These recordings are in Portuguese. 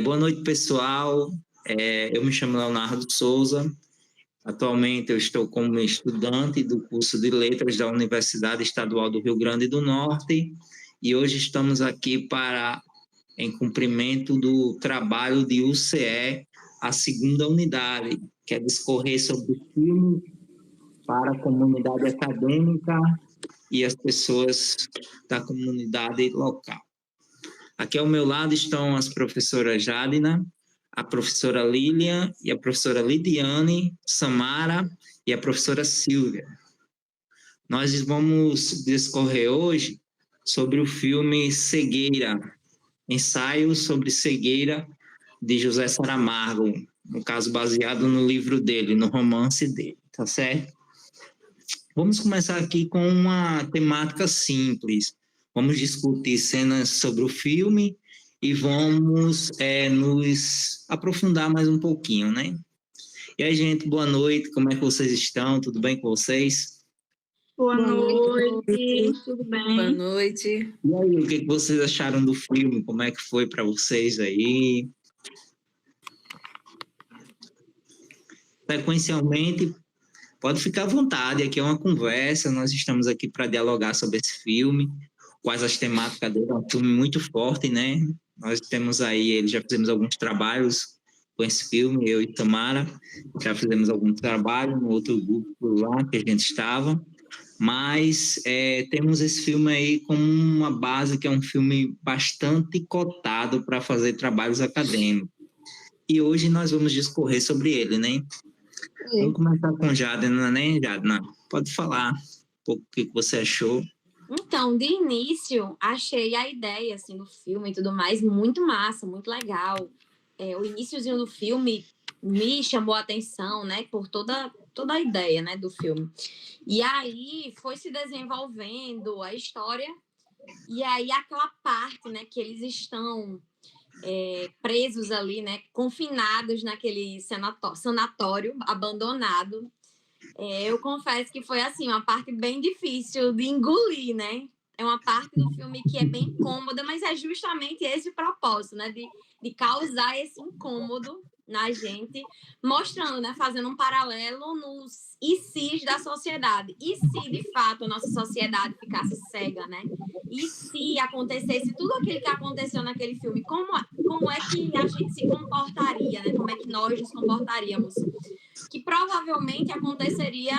Boa noite, pessoal. Eu me chamo Leonardo Souza. Atualmente eu estou como estudante do curso de Letras da Universidade Estadual do Rio Grande do Norte e hoje estamos aqui em cumprimento do trabalho de UCE, a segunda unidade, que é discorrer sobre o filme para a comunidade acadêmica e as pessoas da comunidade local. Aqui ao meu lado estão as professoras Jadina, a professora Lilian e a professora Lidiane, Samara e a professora Silvia. Nós vamos discorrer hoje sobre o filme Cegueira, ensaio sobre cegueira de José Saramago, no caso baseado no livro dele, no romance dele, tá certo? Vamos começar aqui com uma temática simples. Vamos discutir cenas sobre o filme e vamos nos aprofundar mais um pouquinho, né? E aí, gente, boa noite, como é que vocês estão? Tudo bem com vocês? Boa noite, tudo bem? Boa noite. E aí, o que vocês acharam do filme? Como é que foi para vocês aí? Sequencialmente, pode ficar à vontade, aqui é uma conversa, nós estamos aqui para dialogar sobre esse filme, quais as temáticas dele, é um filme muito forte, né? Nós temos aí, já fizemos alguns trabalhos com esse filme, eu e Tamara, já fizemos algum trabalho no outro grupo lá que a gente estava, mas temos esse filme aí como uma base, que é um filme bastante cotado para fazer trabalhos acadêmicos. E hoje nós vamos discorrer sobre ele, né? Vamos começar com Jadina, né, Jadina? Pode falar um pouco o que você achou. Então, de início, achei a ideia assim, do filme e tudo mais muito massa, muito legal. O iniciozinho do filme me chamou a atenção, né, por toda a ideia, né, do filme. E aí foi se desenvolvendo a história, e aí aquela parte, né, que eles estão presos ali, né, confinados naquele sanatório abandonado. Eu confesso que foi assim uma parte bem difícil de engolir, né? É uma parte do filme que é bem incômoda, mas é justamente esse o propósito, né? De causar esse incômodo na gente, mostrando, né? Fazendo um paralelo nos e se's da sociedade. E se, de fato, a nossa sociedade ficasse cega, né? E se acontecesse tudo aquilo que aconteceu naquele filme, como é que a gente se comportaria, né? Como é que nós nos comportaríamos? Que provavelmente aconteceria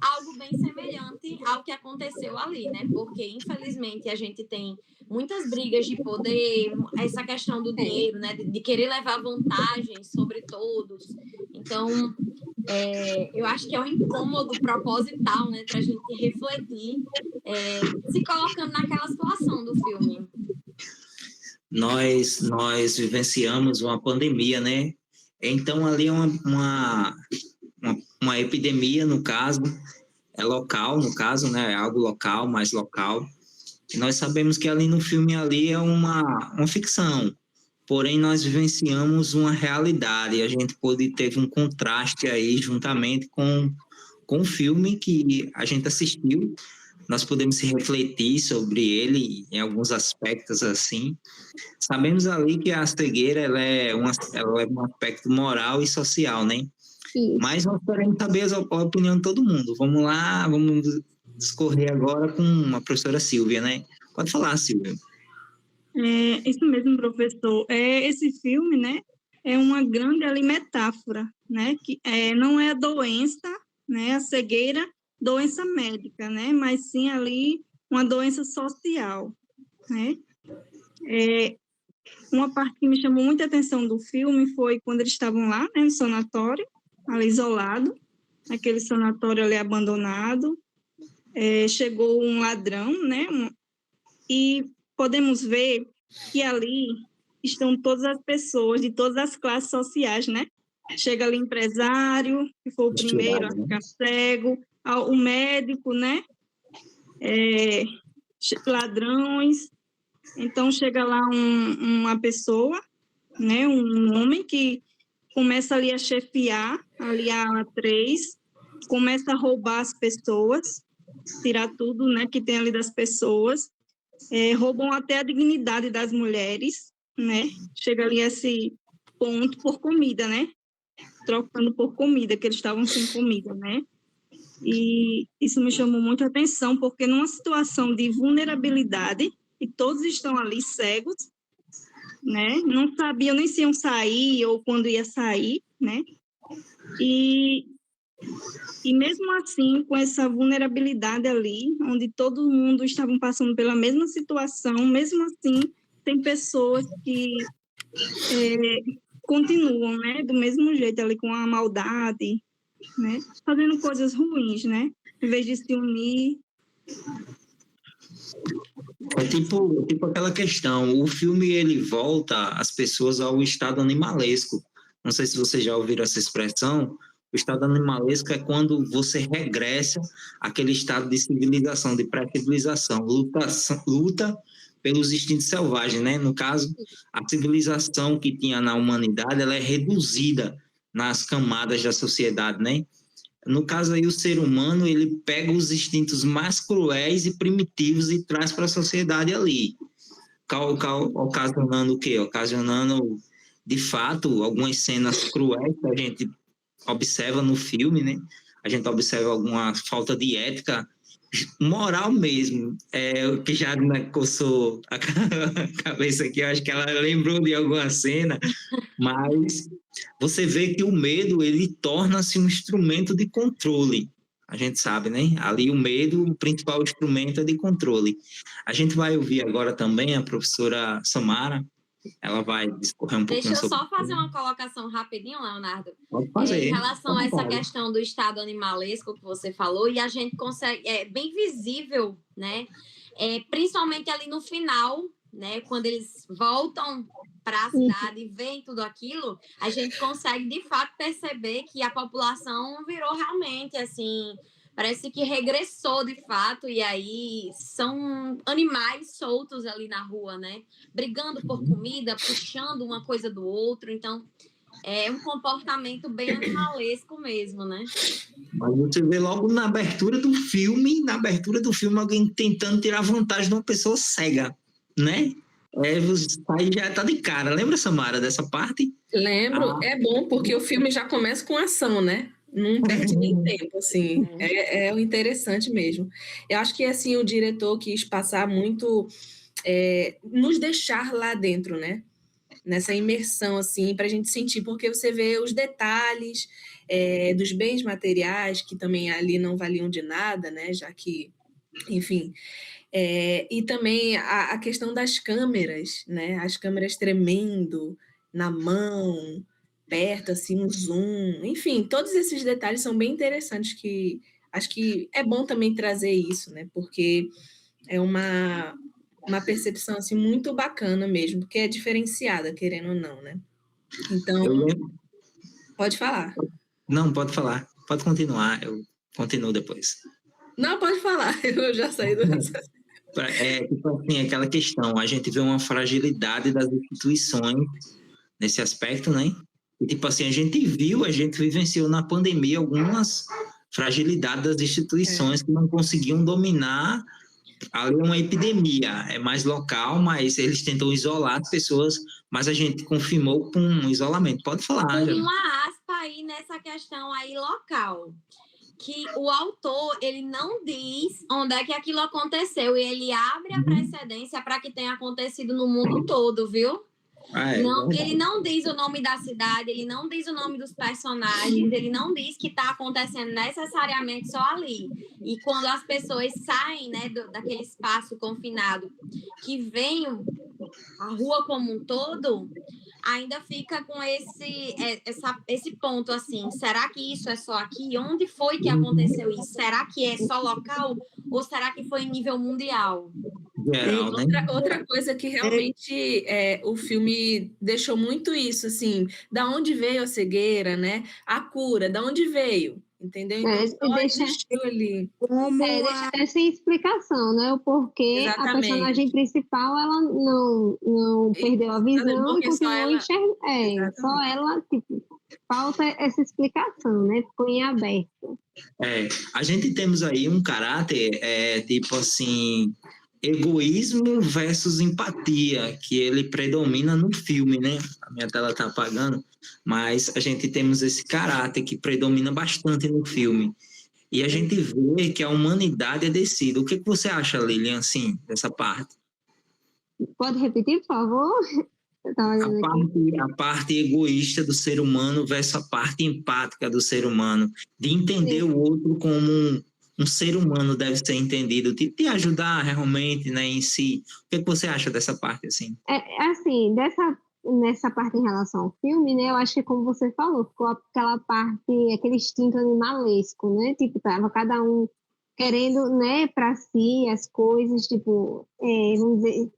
algo bem semelhante ao que aconteceu ali, né? Porque, infelizmente, a gente tem muitas brigas de poder, essa questão do dinheiro, né? De querer levar vantagem sobre todos. Então, eu acho que é um incômodo proposital, né? Para a gente refletir, se colocando naquela situação do filme. Nós vivenciamos uma pandemia, né? Então, ali é uma epidemia, no caso, é local, no caso, né? É algo local, mais local. E nós sabemos que ali no filme ali é uma ficção, porém nós vivenciamos uma realidade. A gente teve um contraste aí juntamente com o filme que a gente assistiu. Nós podemos se refletir sobre ele em alguns aspectos assim. Sabemos ali que a cegueira ela é um aspecto moral e social, né? Isso. Mas nós queremos saber a opinião de todo mundo. Vamos lá, vamos discorrer agora com a professora Silvia, né? Pode falar, Silvia. Isso mesmo, professor. Esse filme, né, é uma grande ali metáfora, né? Que não é a doença, né, a cegueira, doença médica, né? Mas sim ali uma doença social, né? Uma parte que me chamou muita atenção do filme foi quando eles estavam lá, né, no sanatório, ali isolado, aquele sanatório ali abandonado. Chegou um ladrão, né? E podemos ver que ali estão todas as pessoas de todas as classes sociais, né? Chega ali empresário, que foi o primeiro a ficar cego, o médico, né? Ladrões. Então, chega lá uma pessoa, né? Um homem que começa ali a chefiar, ali a ala 3, começa a roubar as pessoas, tirar tudo, né, que tem ali das pessoas, roubam até a dignidade das mulheres, né? Chega ali a esse ponto por comida, né? Trocando por comida, que eles estavam sem comida, né? E isso me chamou muito a atenção, porque numa situação de vulnerabilidade, e todos estão ali cegos, né? Não sabiam nem se iam sair ou quando ia sair, né? E mesmo assim, com essa vulnerabilidade ali, onde todo mundo estava passando pela mesma situação, mesmo assim, tem pessoas que continuam, né? Do mesmo jeito ali, com a maldade, né? Fazendo coisas ruins, né? Em vez de se unir. É tipo aquela questão, o filme ele volta as pessoas ao estado animalesco. Não sei se vocês já ouviram essa expressão. O estado animalesco é quando você regressa àquele estado de civilização, de pré-civilização, luta pelos instintos selvagens, né? No caso, a civilização que tinha na humanidade, ela é reduzida nas camadas da sociedade, né? No caso aí, o ser humano, ele pega os instintos mais cruéis e primitivos e traz para a sociedade ali, ocasionando o quê? Ocasionando, de fato, algumas cenas cruéis que a gente observa no filme, né? A gente observa alguma falta de ética moral mesmo, que já coçou a cabeça aqui, eu acho que ela lembrou de alguma cena, mas você vê que o medo, ele torna-se um instrumento de controle. A gente sabe, né? Ali o medo, o principal instrumento é de controle. A gente vai ouvir agora também a professora Samara, ela vai discorrer um pouquinho Deixa eu sobre... só fazer uma colocação rapidinho, Leonardo. Pode fazer. Em relação a essa questão do estado animalesco que você falou, e a gente consegue, é bem visível, né? Principalmente ali no final, né? Quando eles voltam para a cidade e veem tudo aquilo, a gente consegue de fato perceber que a população virou realmente assim, parece que regressou de fato, e aí são animais soltos ali na rua, né? Brigando por comida, puxando uma coisa do outro, então é um comportamento bem animalesco mesmo, né? Mas você vê logo na abertura do filme, alguém tentando tirar vantagem de uma pessoa cega, né? Aí já tá de cara. Lembra, Samara, dessa parte? Lembro, é bom porque o filme já começa com ação, né? Não perde nem tempo, assim. É o interessante mesmo. Eu acho que, assim, o diretor quis passar muito... nos deixar lá dentro, né? Nessa imersão, assim, para a gente sentir, porque você vê os detalhes dos bens materiais, que também ali não valiam de nada, né? Já que, enfim... e também a questão das câmeras, né? As câmeras tremendo na mão, perto, assim, um zoom. Enfim, todos esses detalhes são bem interessantes que acho que é bom também trazer isso, né? Porque é uma percepção assim, muito bacana mesmo, porque é diferenciada, querendo ou não, né? Então, pode falar. Não, pode falar. Pode continuar, eu continuo depois. Não, pode falar, eu já saí do tipo assim, aquela questão, a gente vê uma fragilidade das instituições nesse aspecto, né? E, tipo assim, a gente vivenciou na pandemia algumas fragilidades das instituições que não conseguiam dominar ali uma epidemia. É mais local, mas eles tentam isolar as pessoas, mas a gente confirmou com um isolamento. Pode falar. Tem uma aspa aí nessa questão aí local, que o autor, ele não diz onde é que aquilo aconteceu, e ele abre a precedência para que tenha acontecido no mundo todo, viu? Ele não diz o nome da cidade, ele não diz o nome dos personagens, ele não diz que está acontecendo necessariamente só ali. E quando as pessoas saem, né, daquele espaço confinado, que vem a rua como um todo, ainda fica com esse ponto assim, será que isso é só aqui? Onde foi que aconteceu isso? Será que é só local ou será que foi em nível mundial? Outra coisa que realmente o filme deixou muito isso, assim, da onde veio a cegueira, né? A cura, da onde veio, entendeu? Então, deixa ali. Deixa sem explicação, né? O porquê a personagem principal, ela não perdeu a visão e continuou enxergando. Só ela, tipo, falta essa explicação, né? Ficou em aberto. A gente temos aí um caráter, tipo assim, egoísmo versus empatia, que ele predomina no filme, né? A minha tela está apagando, mas a gente temos esse caráter que predomina bastante no filme. E a gente vê que a humanidade é descida. O que você acha, Lilian, assim, dessa parte? Pode repetir, por favor? A parte egoísta do ser humano versus a parte empática do ser humano, de entender Sim. o outro como um ser humano deve ser entendido, de ajudar realmente, né, em si. O que você acha dessa parte, assim? Assim, nessa parte em relação ao filme, né, eu acho que, como você falou, ficou aquela parte, aquele instinto animalesco, né, tipo, tava cada um querendo, né, para si as coisas, tipo, vamos dizer,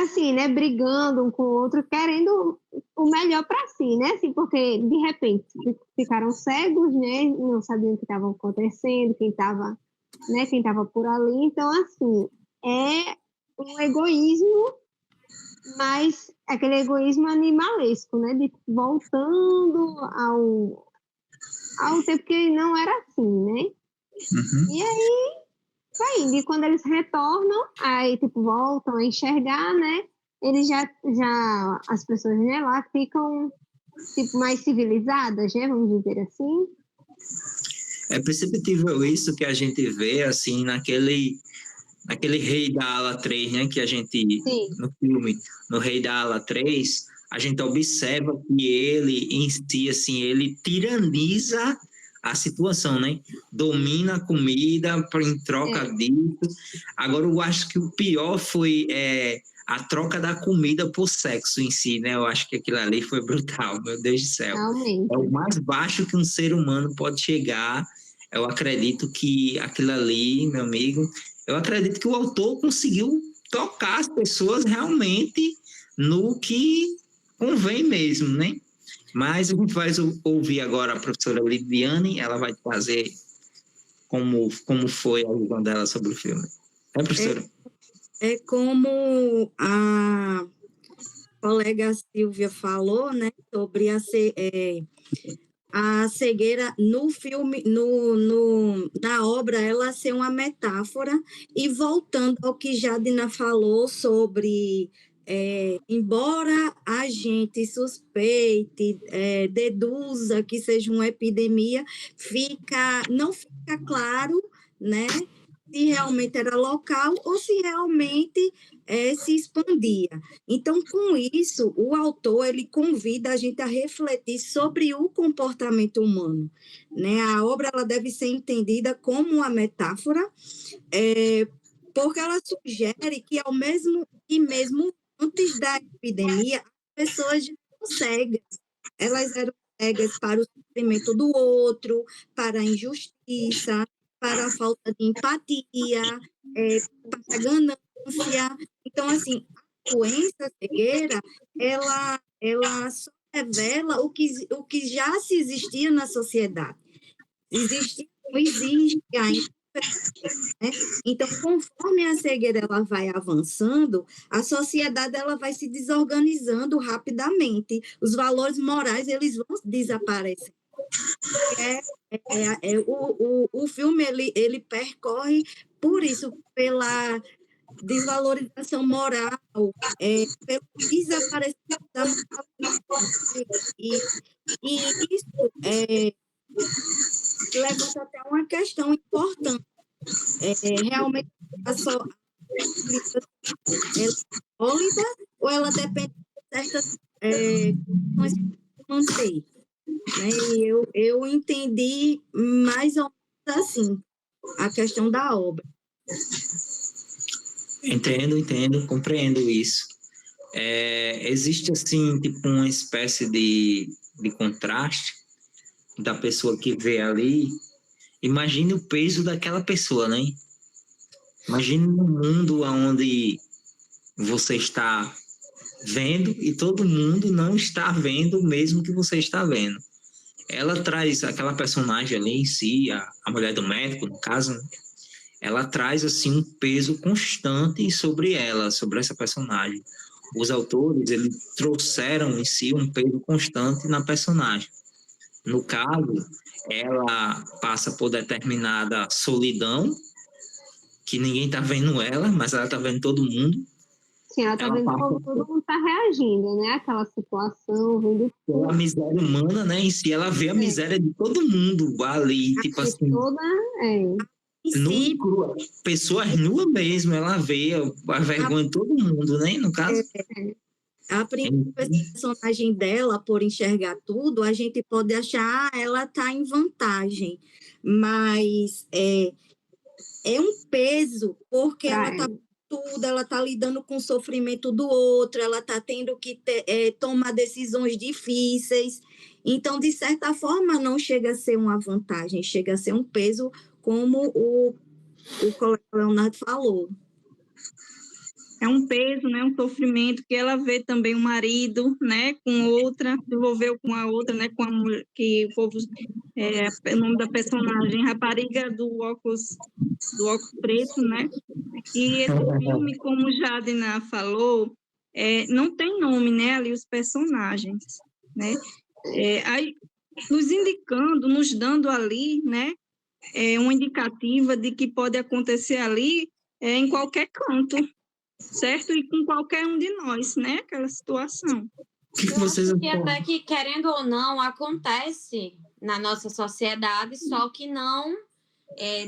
assim, né, brigando um com o outro, querendo o melhor para si, né, assim, porque de repente ficaram cegos, né, não sabiam o que estava acontecendo, quem estava por ali, então, assim, é um egoísmo, mas aquele egoísmo animalesco, né, de voltando ao tempo que não era assim, né, E aí e quando eles retornam, aí, tipo, voltam a enxergar, né? Eles já as pessoas, né, lá ficam, tipo, mais civilizadas, né? Vamos dizer assim. É perceptível isso que a gente vê, assim, naquele Rei da Ala 3, né? Que a gente, Sim. no filme, no Rei da Ala 3, a gente observa que ele, em si, assim, ele tiraniza a situação, né? Domina a comida em troca disso. Agora, eu acho que o pior foi a troca da comida por sexo em si, né? Eu acho que aquilo ali foi brutal, meu Deus do céu. Realmente. É o mais baixo que um ser humano pode chegar. Eu acredito que aquilo ali, meu amigo, eu acredito que o autor conseguiu tocar as pessoas realmente no que convém mesmo, né? Mas a gente vai ouvir agora a professora Lidiane, ela vai trazer como foi a visão dela sobre o filme. É, professora? Como a colega Silvia falou, né, sobre a cegueira no filme, na obra, ela ser uma metáfora, e voltando ao que Jadina falou sobre... embora a gente suspeite, deduza que seja uma epidemia, não fica claro, né, se realmente era local ou se realmente se expandia. Então, com isso, o autor ele convida a gente a refletir sobre o comportamento humano, né? A obra ela deve ser entendida como uma metáfora, porque ela sugere que mesmo antes da epidemia, as pessoas já eram cegas. Elas eram cegas para o sofrimento do outro, para a injustiça, para a falta de empatia, para a ganância. Então, assim, a doença, a cegueira, ela só revela o que já se existia na sociedade. Existe ainda. Né? Então, conforme a cegueira ela vai avançando, a sociedade ela vai se desorganizando rapidamente. Os valores morais eles vão desaparecer. O filme ele percorre por isso, pela desvalorização moral, pelo desaparecimento da moralidade. E isso levanta até uma questão importante. Realmente a sólida ou ela depende de certas condições para manter. Né? E eu entendi mais ou menos assim a questão da obra. Entendo, compreendo isso. Existe assim tipo uma espécie de contraste da pessoa que vê ali. Imagine o peso daquela pessoa, né? Imagine um mundo onde você está vendo e todo mundo não está vendo o mesmo que você está vendo. Ela traz aquela personagem ali em si, a mulher do médico, no caso, né? Ela traz assim um peso constante sobre ela, sobre essa personagem. Os autores, eles trouxeram em si um peso constante na personagem. No caso, ela passa por determinada solidão que ninguém tá vendo ela, mas ela tá vendo todo mundo. Sim, ela tá vendo como todo mundo tá reagindo, né? Aquela situação, vendo tudo. A miséria humana, né, em si, ela vê a miséria de todo mundo ali, tipo assim. Toda, Pessoas nuas mesmo, ela vê a vergonha de todo mundo, né, no caso. A personagem dela, por enxergar tudo, a gente pode achar, ela tá em vantagem, mas é um peso, porque ela tá tudo, ela está lidando com o sofrimento do outro, ela está tendo que tomar decisões difíceis. Então, de certa forma, não chega a ser uma vantagem, chega a ser um peso, como o colega Leonardo falou. É um peso, né, um sofrimento, que ela vê também o marido, né, com outra, se envolveu com a outra, né, com a mulher, que o povo, o nome da personagem, rapariga do óculos preto, né, e esse filme, como Jadina falou, não tem nome, né, ali os personagens, né, aí nos indicando, nos dando ali, né, uma indicativa de que pode acontecer ali em qualquer canto, certo? E com qualquer um de nós, né? Aquela situação. Que vocês que até que, querendo ou não, acontece na nossa sociedade, só que não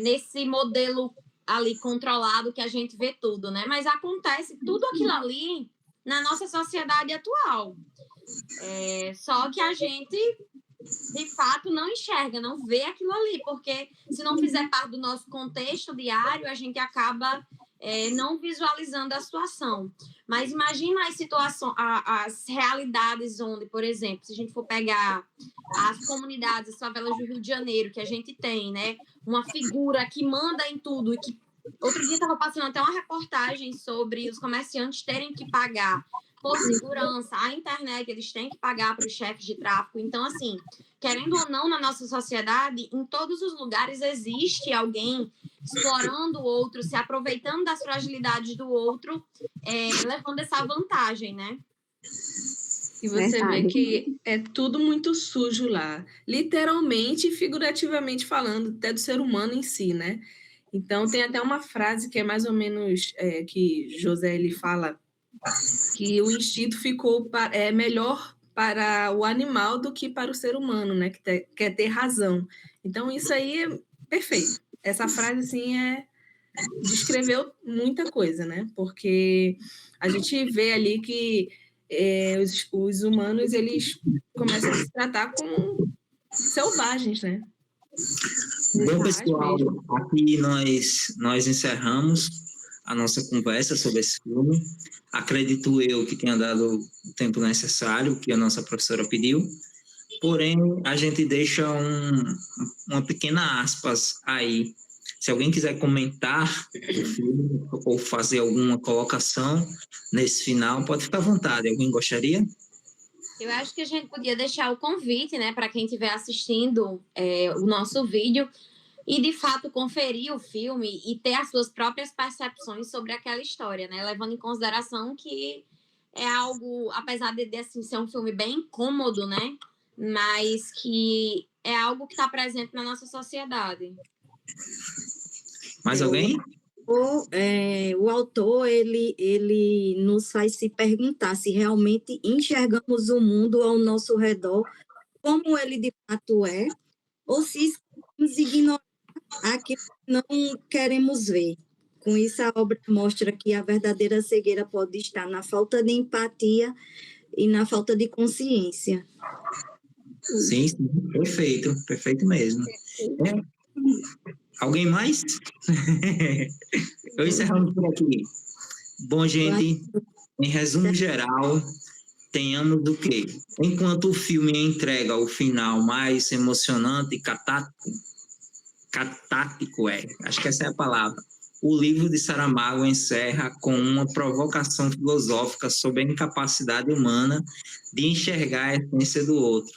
nesse modelo ali controlado que a gente vê tudo, né? Mas acontece tudo aquilo ali na nossa sociedade atual. Só que a gente, de fato, não enxerga, não vê aquilo ali, porque se não fizer parte do nosso contexto diário, a gente acaba não visualizando a situação. Mas imagina as situações, as realidades onde, por exemplo, se a gente for pegar as comunidades, as favelas do Rio de Janeiro, que a gente tem, né, uma figura que manda em tudo, e que outro dia estava passando até uma reportagem sobre os comerciantes terem que pagar por segurança, a internet, eles têm que pagar para os chefes de tráfico. Então, assim, querendo ou não, na nossa sociedade, em todos os lugares existe alguém explorando o outro, se aproveitando das fragilidades do outro, levando essa vantagem, né? E você vê que é tudo muito sujo lá, literalmente e figurativamente falando, até do ser humano em si, né? Então, tem até uma frase que é mais ou menos que José ele fala, que o instinto ficou melhor para o animal do que para o ser humano, né? Que quer ter razão. Então, isso aí é perfeito. Essa frase, assim, descreveu muita coisa, né? Porque a gente vê ali que os humanos, eles começam a se tratar como selvagens, né? Bom, pessoal, aqui nós encerramos a nossa conversa sobre esse filme. Acredito eu que tenha dado o tempo necessário que a nossa professora pediu, porém, a gente deixa uma pequena aspas aí. Se alguém quiser comentar o filme ou fazer alguma colocação nesse final, pode ficar à vontade. Alguém gostaria? Eu acho que a gente podia deixar o convite, né, para quem estiver assistindo o nosso vídeo e, de fato, conferir o filme e ter as suas próprias percepções sobre aquela história, né, levando em consideração que é algo, apesar de assim, ser um filme bem incômodo, né, mas que é algo que está presente na nossa sociedade. Mais alguém? O autor, ele nos faz se perguntar se realmente enxergamos o mundo ao nosso redor como ele de fato é, ou se estamos ignorando aquilo que não queremos ver. Com isso, a obra mostra que a verdadeira cegueira pode estar na falta de empatia e na falta de consciência. Sim, perfeito mesmo. Alguém mais? Eu encerramos por aqui. Bom, gente, em resumo geral, tenhamos o quê? Enquanto o filme entrega o final mais emocionante e catártico, acho que essa é a palavra, o livro de Saramago encerra com uma provocação filosófica sobre a incapacidade humana de enxergar a essência do outro,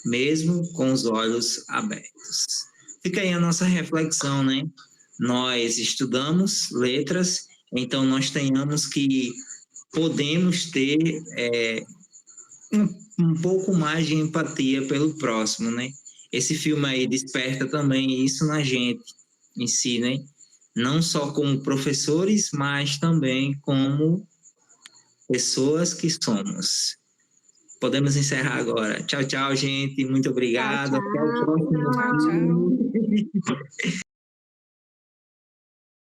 mesmo com os olhos abertos. Fica aí a nossa reflexão, né? Nós estudamos letras, então nós podemos ter um pouco mais de empatia pelo próximo, né? Esse filme aí desperta também isso na gente, em si, né? não só como professores, mas também como pessoas que somos. Podemos encerrar agora. Tchau, tchau, gente. Muito obrigado. Tchau, tchau. Até o próximo. Tchau, tchau.